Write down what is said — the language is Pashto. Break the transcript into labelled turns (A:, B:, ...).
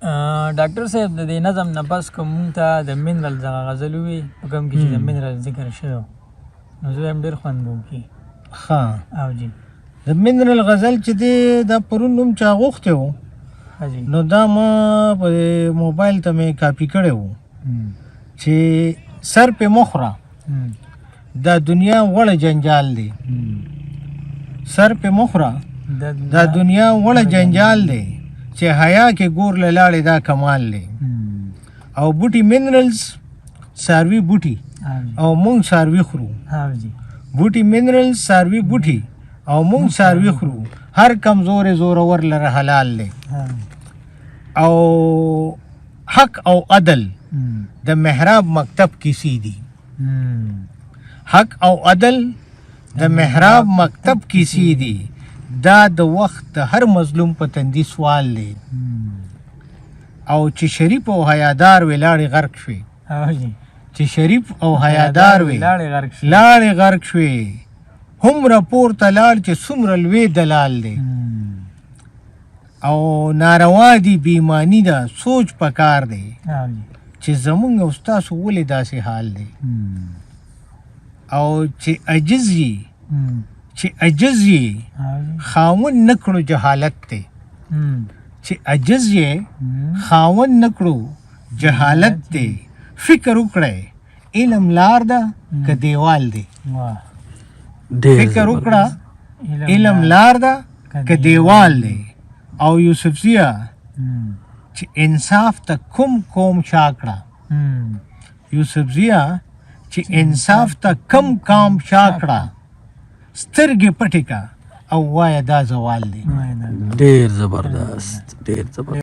A: ډاکټر صاحب د دې نظم نه بس که مونږ ته د منرل دغه غزل ووي په کوم کې چې د منرل ذکر شوی نو زه هم ډېر خوند به وکړي.
B: ښه
A: او جي
B: د منرل غزل چې دی دا پرون نوم چا غوښتی و نو دا ما په موبایل ته مې کاپي کړی و چې سر پې مه خوره دا دنیا وړه جنجال دی. سر پې مه خوره دا دنیا وړه جنجال دی چې حیا کې ګور له لاړې دا کمال دی. او بوټي منرلز څاروي بوټي او مونږ څاروي خورو. بوټي منرلز څاروي بوټي او مونږ څاروي خورو. هر کمزور زورور لره حلال دی. او حق او عدل د محراب مکتب کیسی دی. حق او عدل د محراب مکتب کیسی دی. دا د وخت د هر مظلوم په تندي سوال دی. او چې شریف او حیادار وی لاړې غرق شوې. چې شریف او حیادار وی لاړې غرق شوې. هومره پورته لاړ چې څومره لوی دلال دی. او ناروا دی بېایماني ده سوچ پکار دی چې زمونږ او ستاسو ولې داسې حال دی. او چې عجز یې خاوند نه کړو جهالت دی. چې عجز یې خاوند نه کړو جهالت دی. فکر وکړئ علم لار ده که دیوال دی. فکر وکړه علم لار ده که دیوال دی. او یوسفزیه چې انصاف ته کوم قوم شا کړه. یوسفزیه چې انصاف ته کم قوم شا کړه. سترګې پټې کا او وایه دا زوال دی.
C: ډېر زبردست ډېر زبردست.